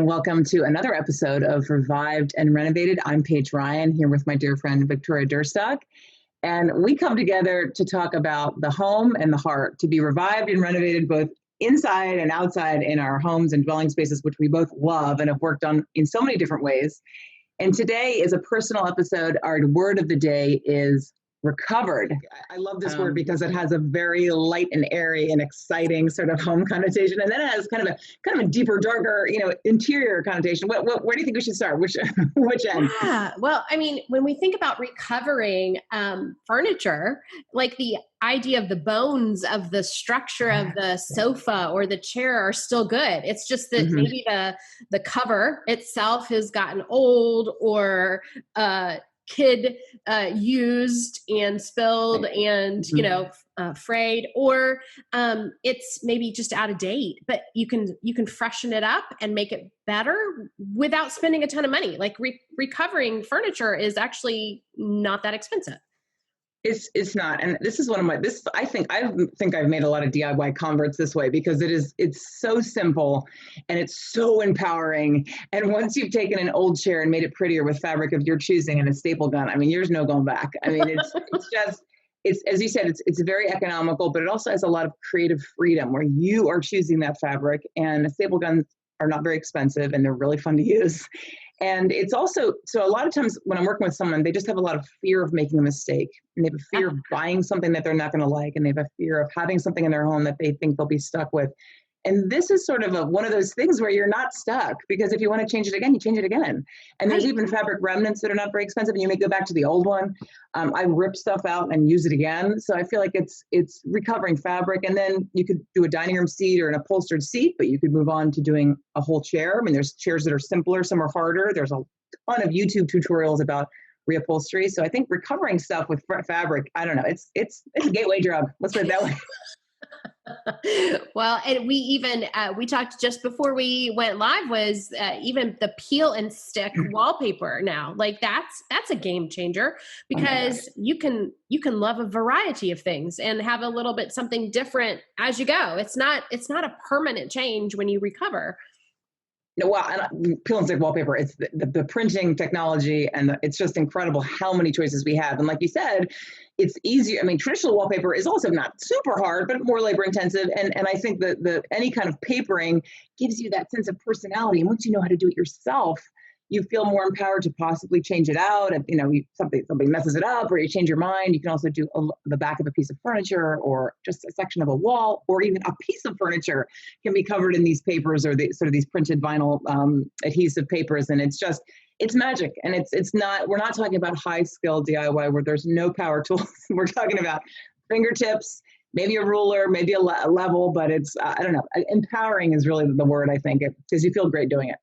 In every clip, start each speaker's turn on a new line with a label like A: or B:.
A: welcome to another episode of Revived and Renovated. I'm Paige Rien, here with my dear friend Victoria Duerstock. And we come together to talk about the home and the heart, to be revived and renovated both inside and outside in our homes and dwelling spaces, which we both love and have worked on in so many different ways. And today is a personal episode. Our word of the day is recovered. I love this word because it has a very light and airy and exciting sort of home connotation, and then it has kind of a deeper, darker, interior connotation. Where do you think we should start? Which end?
B: Yeah, well, I mean, when we think about recovering furniture, like the idea of the bones of the structure of the sofa or the chair are still good. It's just that maybe the cover itself has gotten old or kid used and spilled and frayed, or it's maybe just out of date, but you can freshen it up and make it better without spending a ton of money. Like recovering furniture is actually not that expensive.
A: It's not, and this is one of my. I think I've made a lot of DIY converts this way because it's so simple and it's so empowering. And once you've taken an old chair and made it prettier with fabric of your choosing and a staple gun, I mean, there's no going back. I mean, it's as you said, it's very economical, but it also has a lot of creative freedom where you are choosing that fabric. And staple guns are not very expensive and they're really fun to use. And it's also, so a lot of times when I'm working with someone, they just have a lot of fear of making a mistake, and they have a fear of buying something that they're not going to like, and they have a fear of having something in their home that they think they'll be stuck with. And this is sort of one of those things where you're not stuck, because if you want to change it again, you change it again. And there's even fabric remnants that are not very expensive, and you may go back to the old one. I rip stuff out and use it again. So I feel like it's recovering fabric. And then you could do a dining room seat or an upholstered seat, but you could move on to doing a whole chair. I mean, there's chairs that are simpler, some are harder. There's a ton of YouTube tutorials about reupholstery. So I think recovering stuff with fabric, I don't know, it's a gateway drug. Let's put it that way.
B: Well, and we even, we talked just before we went live was even the peel and stick wallpaper now. Like that's a game changer, because you can love a variety of things and have a little bit something different as you go. It's not a permanent change when you recover.
A: Well, peel and stick wallpaper, it's the printing technology, and it's just incredible how many choices we have. And like you said, it's easier. I mean, traditional wallpaper is also not super hard, but more labor intensive. And I think that any kind of papering gives you that sense of personality. And once you know how to do it yourself, you feel more empowered to possibly change it out. If somebody messes it up or you change your mind, you can also do the back of a piece of furniture or just a section of a wall, or even a piece of furniture can be covered in these papers or these printed vinyl adhesive papers. And it's magic. And we're not talking about high skill DIY where there's no power tools. We're talking about fingertips, maybe a ruler, maybe a level, but it's, I don't know, empowering is really the word, I think, because you feel great doing it.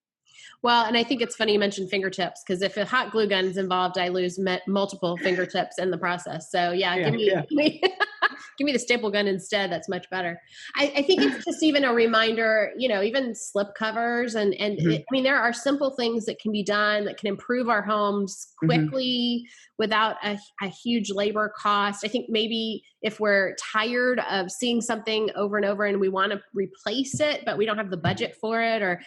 B: Well, and I think it's funny you mentioned fingertips, because if a hot glue gun is involved, I lose multiple fingertips in the process. So give me the staple gun instead. That's much better. I think it's just even a reminder, even slip covers and I mean, there are simple things that can be done that can improve our homes quickly without a huge labor cost. I think maybe if we're tired of seeing something over and over and we want to replace it, but we don't have the budget for it, or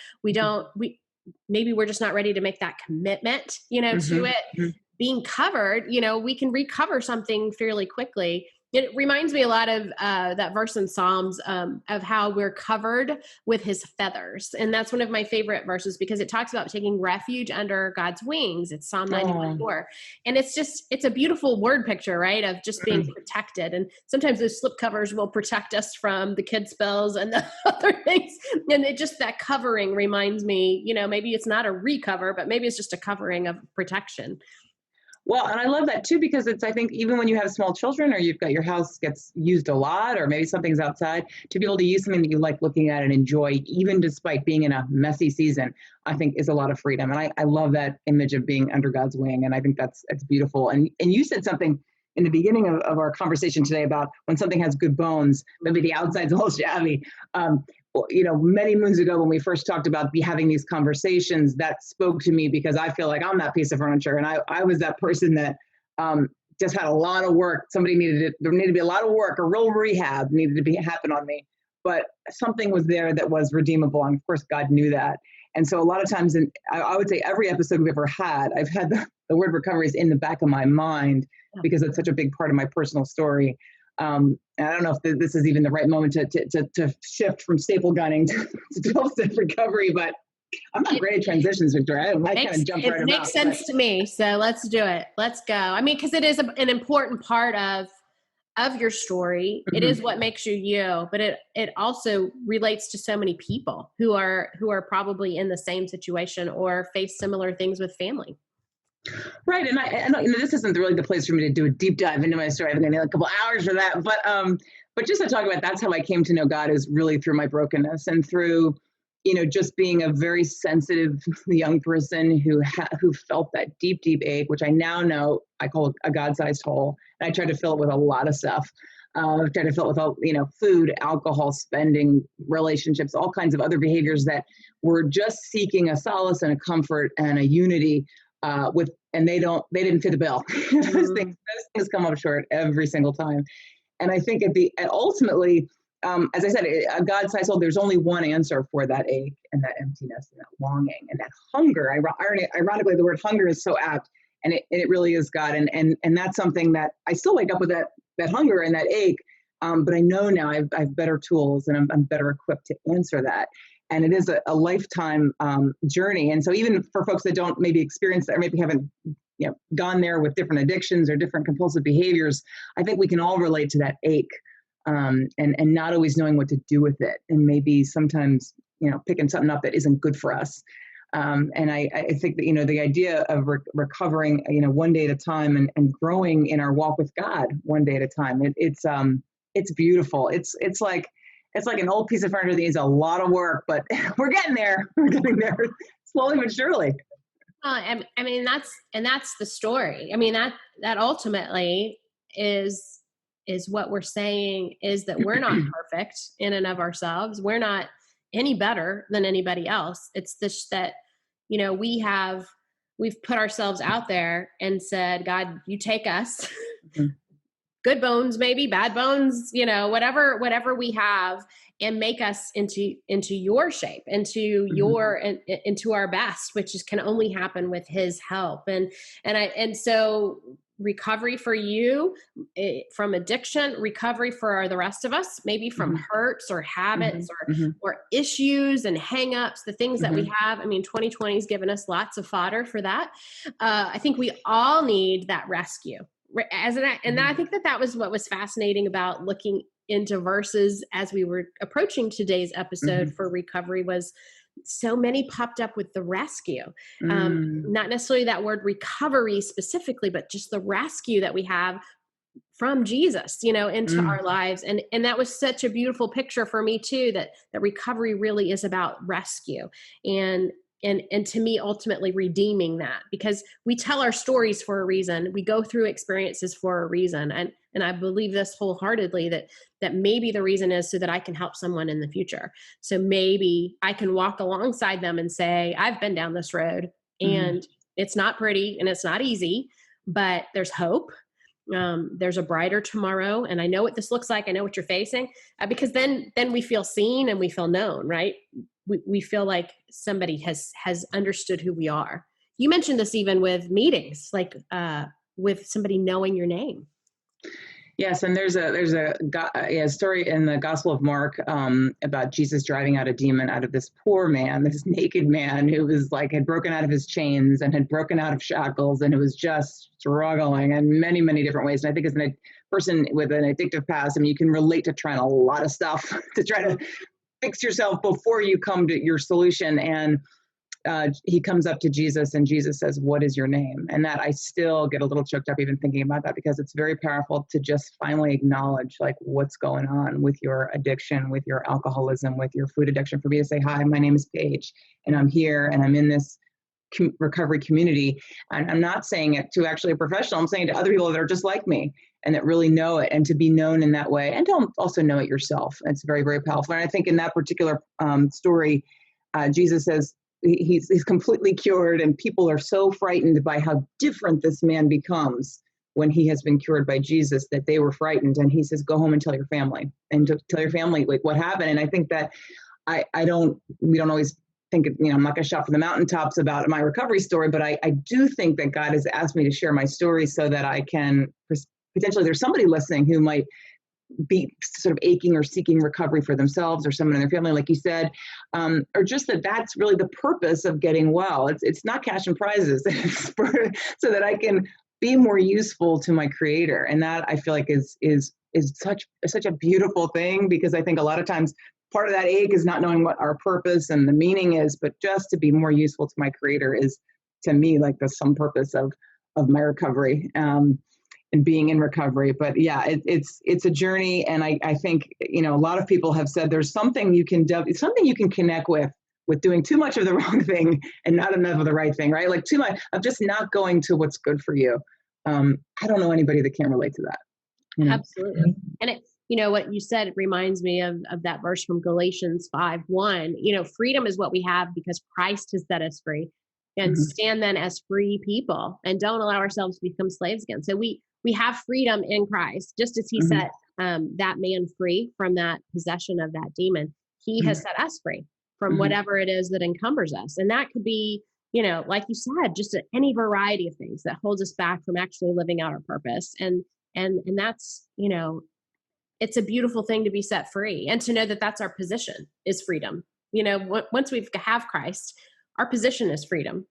B: maybe we're just not ready to make that commitment, to it being covered, we can recover something fairly quickly. It reminds me a lot of that verse in Psalms of how we're covered with his feathers. And that's one of my favorite verses because it talks about taking refuge under God's wings. It's Psalm 91:4. And it's a beautiful word picture, right? Of just being protected. And sometimes those slip covers will protect us from the kid spills and the other things. And that covering reminds me, maybe it's not a recover, but maybe it's just a covering of protection.
A: Well, and I love that too, because I think even when you have small children or you've got your house gets used a lot, or maybe something's outside, to be able to use something that you like looking at and enjoy, even despite being in a messy season, I think is a lot of freedom. And I love that image of being under God's wing. And I think that's beautiful. And you said something in the beginning of our conversation today about when something has good bones, maybe the outside's a little shabby. Many moons ago when we first talked about having these conversations, that spoke to me because I feel like I'm that piece of furniture. And I was that person that just had a lot of work. There needed to be a lot of work, a real rehab needed to happen on me. But something was there that was redeemable. And of course, God knew that. And so a lot of times, I would say every episode we've ever had, I've had the word recovery is in the back of my mind because it's such a big part of my personal story. And I don't know if this is even the right moment to shift from staple gunning to 12-step recovery, but I'm not great at transitions, Victoria. I kind of jump right about.
B: It makes sense to me. So let's do it. Let's go. I mean, because it is an important part of your story. Mm-hmm. It is what makes you, but it also relates to so many people who are probably in the same situation or face similar things with family.
A: Right. And I this isn't really the place for me to do a deep dive into my story. I think I need a couple hours for that. But just to talk about, that's how I came to know God, is really through my brokenness and through, just being a very sensitive young person who felt that deep, deep ache, which I now know I call a God-sized hole. And I tried to fill it with a lot of stuff. I tried to fill it with, food, alcohol, spending, relationships, all kinds of other behaviors that were just seeking a solace and a comfort and a unity and they didn't fit the bill. Those things come up short every single time. And I think ultimately, as I said, a God-sized hole, there's only one answer for that ache and that emptiness and that longing and that hunger. Ironically, the word hunger is so apt, and it really is God. And that's something that I still wake up with, that hunger and that ache. But I know now I have better tools and I'm better equipped to answer that. And it is a lifetime journey. And so even for folks that don't maybe experience that or maybe haven't gone there with different addictions or different compulsive behaviors, I think we can all relate to that ache and not always knowing what to do with it. And maybe sometimes, picking something up that isn't good for us. And I think that, the idea of recovering, one day at a time and growing in our walk with God one day at a time, it's beautiful. It's like an old piece of furniture that needs a lot of work, but we're getting there. We're getting there slowly but surely.
B: I mean, that's the story. I mean, that ultimately is what we're saying, is that we're not perfect in and of ourselves. We're not any better than anybody else. It's this, that, we've put ourselves out there and said, God, you take us. Mm-hmm. Good bones, maybe bad bones, whatever we have, and make us into your shape, into into our best, which can only happen with His help. And so recovery for you from addiction, recovery for the rest of us, maybe from hurts or habits or issues and hangups, the things that we have. I mean, 2020 has given us lots of fodder for that. I think we all need that rescue. And I think that was what was fascinating about looking into verses as we were approaching today's episode for recovery, was so many popped up with the rescue. Not necessarily that word recovery specifically, but just the rescue that we have from Jesus, into our lives. And that was such a beautiful picture for me too, that recovery really is about rescue. And to me, ultimately redeeming that, because we tell our stories for a reason. We go through experiences for a reason. And I believe this wholeheartedly, that maybe the reason is so that I can help someone in the future. So maybe I can walk alongside them and say, I've been down this road and it's not pretty and it's not easy, but there's hope. There's a brighter tomorrow. And I know what this looks like. I know what you're facing, because then we feel seen and we feel known, right? We feel like somebody has understood who we are. You mentioned this even with meetings, like with somebody knowing your name.
A: Yes, and there's a story in the Gospel of Mark about Jesus driving out a demon out of this poor man, this naked man who was had broken out of his chains and had broken out of shackles, and it was just struggling in many, many different ways. And I think as a person with an addictive past, you can relate to trying a lot of stuff to try to fix yourself before you come to your solution. And he comes up to Jesus and Jesus says, "What is your name?" And that I still get a little choked up even thinking about that, because it's very powerful to just finally acknowledge what's going on with your addiction, with your alcoholism, with your food addiction. For me to say, "Hi, my name is Paige and I'm here and I'm in this recovery community." And I'm not saying it to actually a professional. I'm saying it to other people that are just like me and that really know it, and to be known in that way, and to also know it yourself. It's very, very powerful. And I think in that particular story, Jesus says he's completely cured, and people are so frightened by how different this man becomes when he has been cured by Jesus that they were frightened. And he says, "Go home and tell your family," and to tell your family what happened. And I think that we don't always think, I'm not going to shout from the mountaintops about my recovery story, but I do think that God has asked me to share my story so that I can potentially, there's somebody listening who might be sort of aching or seeking recovery for themselves or someone in their family, like you said, or just that's really the purpose of getting well. It's not cash and prizes. It's so that I can be more useful to my Creator, and that I feel like is such a beautiful thing, because I think a lot of times part of that ache is not knowing what our purpose and the meaning is, but just to be more useful to my Creator is, to me, like the sum purpose of my recovery. And being in recovery. But yeah, it's a journey. And I think, a lot of people have said there's something you can connect with doing too much of the wrong thing and not enough of the right thing, right? Like too much of just not going to what's good for you. I don't know anybody that can't relate to that.
B: Absolutely. And what you said reminds me of that verse from Galatians 5:1. Freedom is what we have because Christ has set us free, and stand then as free people and don't allow ourselves to become slaves again. So we have freedom in Christ, just as he set that man free from that possession of that demon. He has set us free from whatever it is that encumbers us. And that could be, like you said, just any variety of things that holds us back from actually living out our purpose. And that's, it's a beautiful thing to be set free and to know that that's our position, is freedom. Once we have Christ, our position is freedom.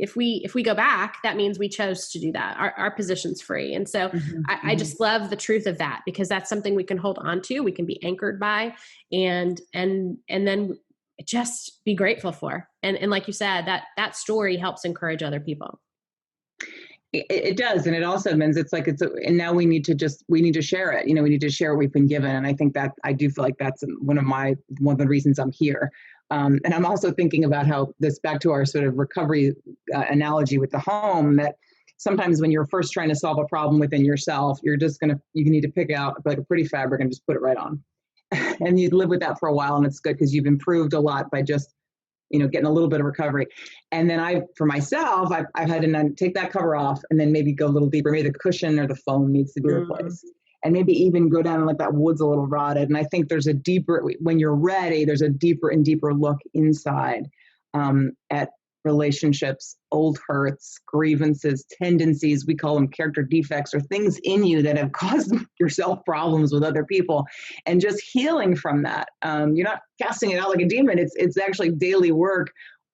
B: If we go back, that means we chose to do that. Our position's free. And so I just love the truth of that, because that's something we can hold on to, we can be anchored by, and then just be grateful for. And like you said, that story helps encourage other people.
A: It does. And it also means and now we need to share it. We need to share what we've been given. And I think that I do feel like that's one of the reasons I'm here. And I'm also thinking about how this, back to our sort of recovery analogy with the home, that sometimes when you're first trying to solve a problem within yourself, you need to pick out like a pretty fabric and just put it right on. And you live with that for a while, and it's good because you've improved a lot by just, getting a little bit of recovery. And then for myself, I've had to then take that cover off and then maybe go a little deeper. Maybe the cushion or the foam needs to be replaced. And maybe even go down and like that wood's a little rotted. And I think when you're ready, there's a deeper and deeper look inside at relationships, old hurts, grievances, tendencies, we call them character defects, or things in you that have caused yourself problems with other people, and just healing from that. You're not casting it out like a demon. It's actually daily work.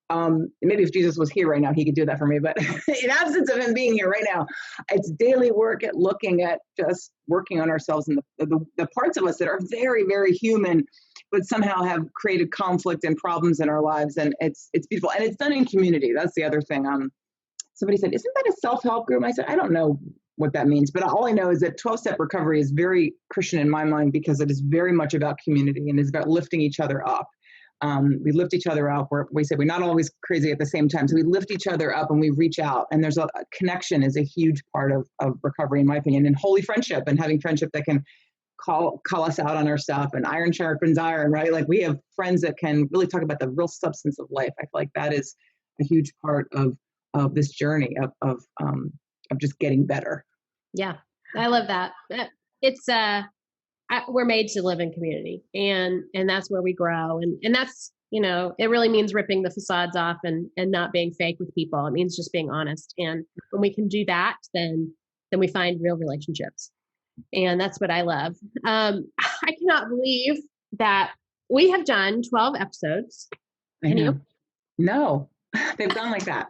A: Maybe if Jesus was here right now, he could do that for me, but in absence of him being here right now, it's daily work at looking at just working on ourselves and the parts of us that are very, very human, but somehow have created conflict and problems in our lives. And it's beautiful. And it's done in community. That's the other thing. Somebody said, isn't that a self-help group? I said, I don't know what that means, but all I know is that 12-step recovery is very Christian in my mind, because it is very much about community and is about lifting each other up. We lift each other up. We say we're not always crazy at the same time. So we lift each other up and we reach out. And there's a connection is a huge part of recovery, in my opinion, and holy friendship, and having friendship that can call us out on our stuff, and iron sharpens iron, right? Like we have friends that can really talk about the real substance of life. I feel like that is a huge part of this journey of just getting better.
B: Yeah, I love that. It's we're made to live in community, and that's where we grow. And that's, it really means ripping the facades off and not being fake with people. It means just being honest. And when we can do that, then we find real relationships. And that's what I love. I cannot believe that we have done 12 episodes.
A: I know. No, they've gone like that.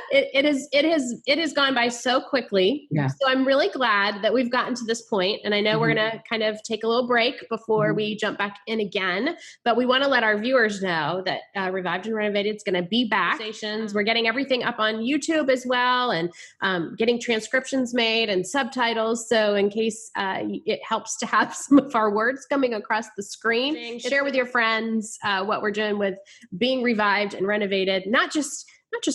B: It has gone by so quickly.
A: Yeah.
B: So I'm really glad that we've gotten to this point, and I know we're going to kind of take a little break before we jump back in again, but we want to let our viewers know that Revived and Renovated is going to be back. We're getting everything up on YouTube as well, and getting transcriptions made and subtitles. So in case it helps to have some of our words coming across the screen, share with your friends what we're doing with being revived and renovated, not just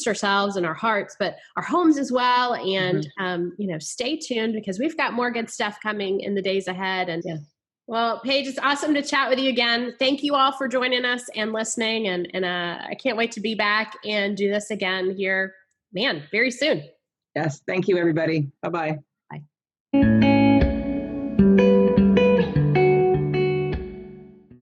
B: ourselves and our hearts, but our homes as well. And, stay tuned, because we've got more good stuff coming in the days ahead. And well, Paige, it's awesome to chat with you again. Thank you all for joining us and listening. And I can't wait to be back and do this again here, very soon.
A: Yes. Thank you, everybody. Bye-bye.